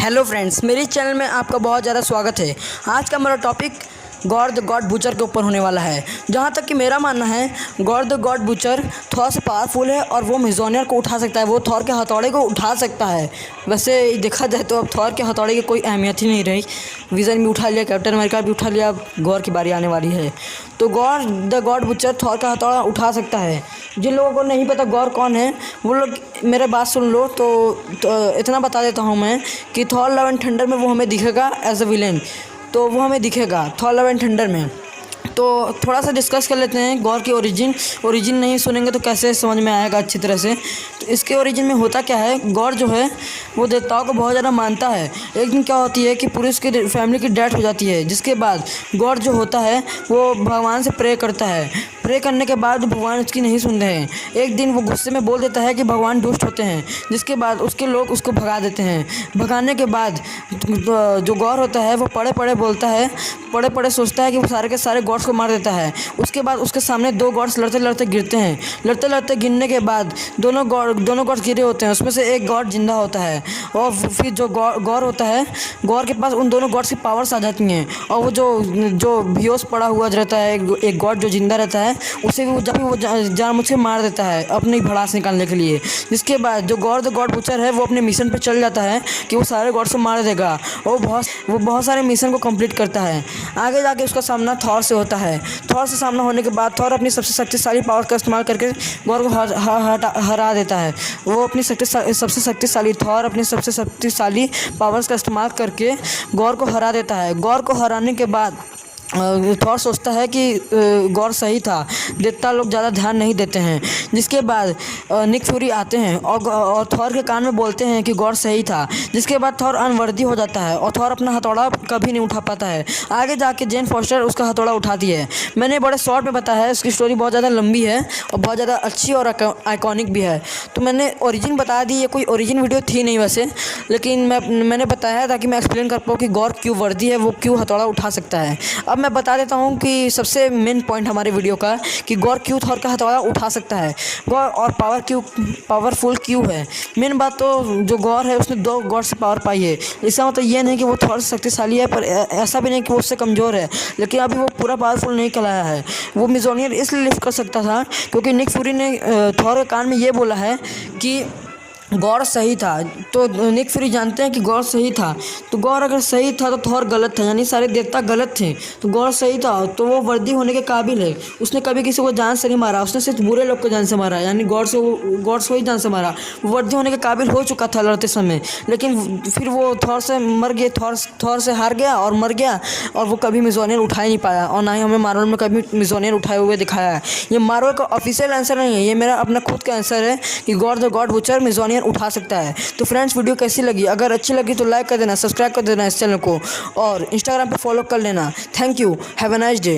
Hello friends, मेरे channel में आपका बहुत ज़्यादा स्वागत है। आज का मेरा topic God the God butcher के ऊपर होने वाला है। जहाँ तक कि मेरा मानना है, God the God butcher Thor से पावरफुल है और वो मिजोनियर को उठा सकता है, वो थॉर के हथौड़े को उठा सकता है। वैसे देखा जाए तो अब थॉर के हथौड़े की कोई अहमियत ही नहीं रही। विजन भी उठा लिया, कैप्टन अमेरिका भी उठा लिया, अब गॉर की बारी आने वाली है। तो God the God butcher Thor का हथौड़ा उठा सकता है। जिन लोगों को नहीं पता गॉर कौन है, वो लोग मेरे बात सुन लो। तो इतना बता देता हूँ मैं कि थॉर लव एंड थंडर में वो हमें दिखेगा एज अ विलेन। तो वो हमें दिखेगा थॉर लव एंड थंडर में। तो थोड़ा सा डिस्कस कर लेते हैं गॉर की ओरिजिन नहीं सुनेंगे तो कैसे समझ में आएगा अच्छी तरह से। तो इसके ओरिजिन में होता क्या है, गॉर जो है वो देवताओं को बहुत ज़्यादा मानता है। एक दिन क्या होती है कि पूरी उसकी फैमिली की डेथ हो जाती है, जिसके बाद गॉर जो होता है वो भगवान से प्रे करता है। प्रे करने के बाद भगवान उसकी नहीं सुन रहे हैं। एक दिन वो गुस्से में बोल देता है कि भगवान दुष्ट होते हैं, जिसके बाद उसके लोग उसको भगा देते हैं। भगाने के बाद जो गॉर होता है वो पड़े पड़े बोलता है, पड़े पड़े सोचता है कि वो सारे के सारे गॉड्स को मार देता है। उसके बाद उसके सामने दो गॉड्स लड़ते लड़ते गिरते हैं। लड़ते लड़ते गिरने के बाद दोनों गॉड्स गिरे होते हैं, उसमें से एक गॉड जिंदा होता है। और फिर जो गॉर होता है, गॉर के पास उन दोनों गॉड्स की पावर्स आ जाती हैं। और वो जो बेहोश पड़ा हुआ रहता है, एक गॉड जो जिंदा रहता है, उसे भी जब भी वो जानबूझ के मार देता है अपनी भड़ास निकालने के लिए। जिसके बाद जो गॉड द गॉड बूचर है वो अपने मिशन पे चल जाता है कि वो सारे गॉड्स को मार देगा। और वो बहुत सारे मिशन को कंप्लीट करता है। आगे जाके उसका सामना थॉर से होता है। थॉर से सामना होने के बाद थॉर अपनी सबसे शक्तिशाली पावर का इस्तेमाल करके गॉर को हरा देता है। वो अपनी सबसे शक्तिशाली थॉर अपनी सबसे शक्तिशाली पावर्स का इस्तेमाल करके गॉर को हरा देता है। गॉर को हराने के बाद थॉर सोचता है कि गॉर सही था, देवता लोग ज़्यादा ध्यान नहीं देते हैं। जिसके बाद निक फ्यूरी आते हैं और थॉर के कान में बोलते हैं कि गॉर सही था। जिसके बाद थॉर अनवर्दी हो जाता है और थॉर अपना हथौड़ा कभी नहीं उठा पाता है। आगे जाके जेन फॉस्टर उसका हथौड़ा उठाती है। मैंने बड़े शॉर्ट में बताया है, उसकी स्टोरी बहुत ज़्यादा लंबी है और बहुत ज़्यादा अच्छी और आइकॉनिक भी है। तो मैंने ओरिजिन बता दी। ये कोई ओरिजिन वीडियो थी नहीं वैसे, लेकिन मैंने बताया ताकि मैं एक्सप्लेन कर पाऊँ कि गॉर क्यों वर्दी है, वो क्यों हथौड़ा उठा सकता है। अब मैं बता देता हूँ कि सबसे मेन पॉइंट हमारे वीडियो का कि गॉर क्यों थॉर का हथौड़ा उठा सकता है, गॉर और पावरफुल क्यों है। मेन बात तो जो गॉर है उसने दो गॉड से पावर पाई है। इसका मतलब ये नहीं कि वो थॉर से शक्तिशाली है, पर ऐसा भी नहीं कि वो उससे कमज़ोर है, लेकिन अभी वो पूरा पावरफुल नहीं कहलाया है। वो मिजोनियर इसलिए लिफ्ट कर सकता था क्योंकि निक फ्यूरी ने थॉर के कान में ये बोला है कि गॉर सही था। तो निक फ्यूरी जानते हैं कि गॉर सही था। तो गॉर अगर सही था तो थॉर गलत था, यानी सारे देवता गलत थे। तो गॉर सही था तो वो वर्दी होने के काबिल है। उसने कभी किसी को जान से नहीं मारा, उसने सिर्फ बुरे लोग को जान से मारा, यानी गॉड से ही जान से मारा। वो वर्दी होने के काबिल हो चुका था लड़ते समय, लेकिन फिर वो थॉर से मर गए, थॉर से हार गया और मर गया। और वो कभी मिजोनियर उठा ही नहीं पाया, और ना ही हमें मार्वल में कभी मिजोनियर उठाए हुए दिखाया है। ये मार्वल का ऑफिशियल आंसर नहीं है, ये मेरा अपना खुद का आंसर है कि गॉड द गॉड बूचर मिजोनियर उठा सकता है। तो फ्रेंड्स, वीडियो कैसी लगी? अगर अच्छी लगी तो लाइक कर देना, सब्सक्राइब कर देना इस चैनल को, और इंस्टाग्राम पे फॉलो कर लेना। Thank you, have a nice day.